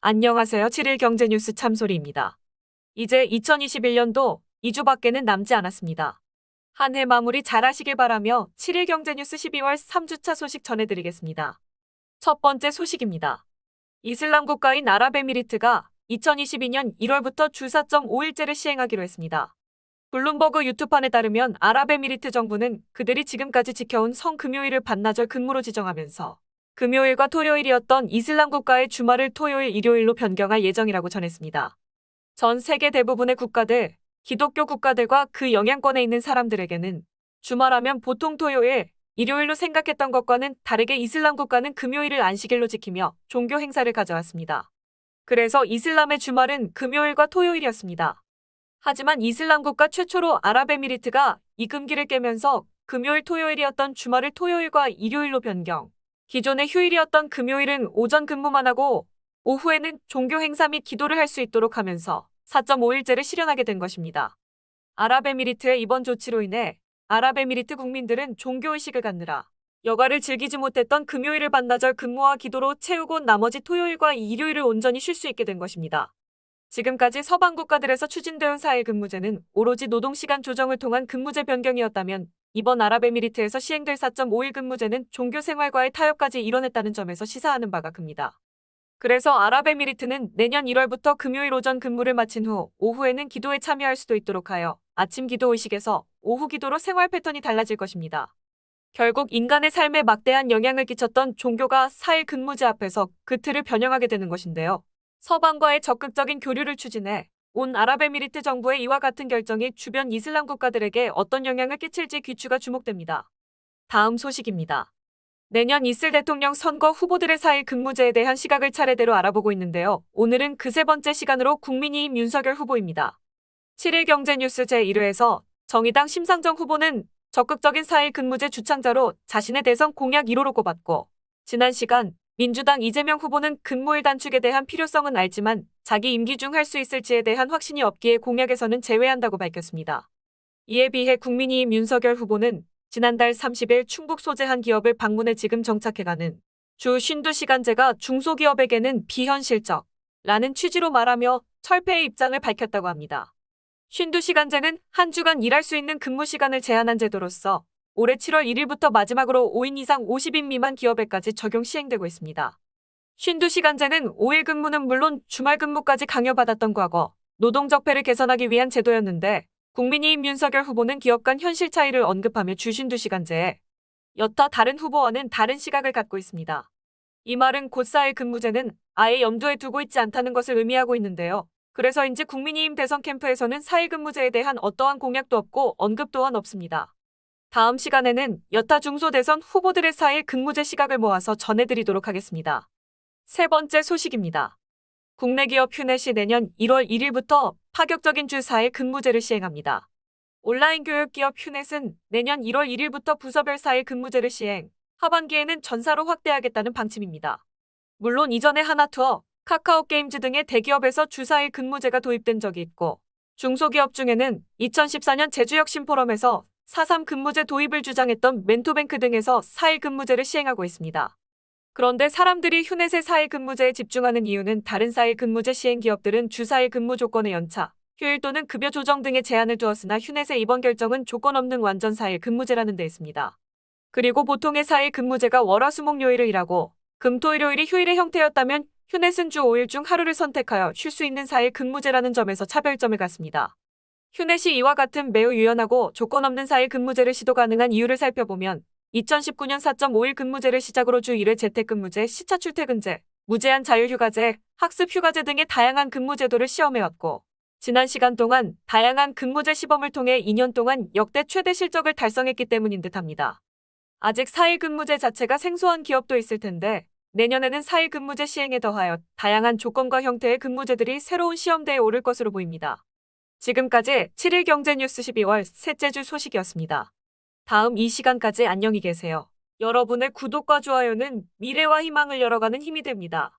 안녕하세요. 7일 경제뉴스 참소리입니다. 이제 2021년도 2주밖에는 남지 않았습니다. 한 해 마무리 잘 하시길 바라며 7일 경제뉴스 12월 3주차 소식 전해드리겠습니다. 첫 번째 소식입니다. 이슬람 국가인 아랍에미리트가 2022년 1월부터 주 4.5일제를 시행하기로 했습니다. 블룸버그 유튜판에 따르면 아랍에미리트 정부는 그들이 지금까지 지켜온 성금요일을 반나절 근무로 지정하면서 금요일과 토요일이었던 이슬람 국가의 주말을 토요일, 일요일로 변경할 예정이라고 전했습니다. 전 세계 대부분의 국가들, 기독교 국가들과 그 영향권에 있는 사람들에게는 주말하면 보통 토요일, 일요일로 생각했던 것과는 다르게 이슬람 국가는 금요일을 안식일로 지키며 종교 행사를 가져왔습니다. 그래서 이슬람의 주말은 금요일과 토요일이었습니다. 하지만 이슬람 국가 최초로 아랍에미리트가 이 금기를 깨면서 금요일, 토요일이었던 주말을 토요일과 일요일로 변경. 기존의 휴일이었던 금요일은 오전 근무만 하고 오후에는 종교 행사 및 기도를 할 수 있도록 하면서 4.5일제를 실현하게 된 것입니다. 아랍에미리트의 이번 조치로 인해 아랍에미리트 국민들은 종교의식을 갖느라 여가를 즐기지 못했던 금요일을 반나절 근무와 기도로 채우고 나머지 토요일과 일요일을 온전히 쉴 수 있게 된 것입니다. 지금까지 서방 국가들에서 추진되어 4일 근무제는 오로지 노동시간 조정을 통한 근무제 변경이었다면 이번 아랍에미리트에서 시행될 4.5일 근무제는 종교생활과의 타협까지 이뤄냈다는 점에서 시사하는 바가 큽니다. 그래서 아랍에미리트는 내년 1월부터 금요일 오전 근무를 마친 후 오후에는 기도에 참여할 수도 있도록 하여 아침 기도 의식에서 오후 기도로 생활 패턴이 달라질 것입니다. 결국 인간의 삶에 막대한 영향을 끼쳤던 종교가 4일 근무제 앞에서 그 틀을 변형하게 되는 것인데요. 서방과의 적극적인 교류를 추진해 온 아랍에미리트 정부의 이와 같은 결정이 주변 이슬람 국가들에게 어떤 영향을 끼칠지 귀추가 주목됩니다. 다음 소식입니다. 내년 있을 대통령 선거 후보들의 4일 근무제에 대한 시각을 차례대로 알아보고 있는데요. 오늘은 그 세 번째 시간으로 국민의힘 윤석열 후보입니다. 7일 경제뉴스 제1회에서 정의당 심상정 후보는 적극적인 4일 근무제 주창자로 자신의 대선 공약 1호로 꼽았고, 지난 시간 민주당 이재명 후보는 근무일 단축에 대한 필요성은 알지만 자기 임기 중 할 수 있을지에 대한 확신이 없기에 공약에서는 제외한다고 밝혔습니다. 이에 비해 국민의힘 윤석열 후보는 지난달 30일 충북 소재 한 기업을 방문해 지금 정착해가는 주 52시간제가 중소기업에게는 비현실적라는 취지로 말하며 철폐의 입장을 밝혔다고 합니다. 52시간제는 한 주간 일할 수 있는 근무 시간을 제한한 제도로서 올해 7월 1일부터 마지막으로 5인 이상 50인 미만 기업에까지 적용 시행되고 있습니다. 52시간제는 5일 근무는 물론 주말 근무까지 강요받았던 과거 노동적폐를 개선하기 위한 제도였는데 국민의힘 윤석열 후보는 기업 간 현실 차이를 언급하며 주 52시간제에 여타 다른 후보와는 다른 시각을 갖고 있습니다. 이 말은 곧 4일 근무제는 아예 염두에 두고 있지 않다는 것을 의미하고 있는데요. 그래서인지 국민의힘 대선 캠프에서는 4일 근무제에 대한 어떠한 공약도 없고 언급 또한 없습니다. 다음 시간에는 여타 중소대선 후보들의 4일 근무제 시각을 모아서 전해드리도록 하겠습니다. 세 번째 소식입니다. 국내 기업 휴넷이 내년 1월 1일부터 파격적인 주 4일 근무제를 시행합니다. 온라인 교육 기업 휴넷은 내년 1월 1일부터 부서별 4일 근무제를 시행, 하반기에는 전사로 확대하겠다는 방침입니다. 물론 이전에 하나투어, 카카오게임즈 등의 대기업에서 주 4일 근무제가 도입된 적이 있고, 중소기업 중에는 2014년 제주혁신포럼에서 4.3 근무제 도입을 주장했던 멘토뱅크 등에서 4일 근무제를 시행하고 있습니다. 그런데 사람들이 휴넷의 4일 근무제에 집중하는 이유는 다른 4일 근무제 시행 기업들은 주 4일 근무 조건의 연차, 휴일 또는 급여 조정 등의 제한을 두었으나 휴넷의 이번 결정은 조건 없는 완전 4일 근무제라는 데 있습니다. 그리고 보통의 4일 근무제가 월화수목요일을 일하고 금토일요일이 휴일의 형태였다면 휴넷은 주 5일 중 하루를 선택하여 쉴 수 있는 4일 근무제라는 점에서 차별점을 갖습니다. 휴넷이 이와 같은 매우 유연하고 조건 없는 4일 근무제를 시도 가능한 이유를 살펴보면 2019년 4.5일 근무제를 시작으로 주 1회 재택근무제, 시차 출퇴근제, 무제한 자율휴가제, 학습휴가제 등의 다양한 근무제도를 시험해왔고 지난 시간 동안 다양한 근무제 시범을 통해 2년 동안 역대 최대 실적을 달성했기 때문인 듯합니다. 아직 4일 근무제 자체가 생소한 기업도 있을 텐데 내년에는 4일 근무제 시행에 더하여 다양한 조건과 형태의 근무제들이 새로운 시험대에 오를 것으로 보입니다. 지금까지 7일 경제뉴스 12월 셋째 주 소식이었습니다. 다음 이 시간까지 안녕히 계세요. 여러분의 구독과 좋아요는 미래와 희망을 열어가는 힘이 됩니다.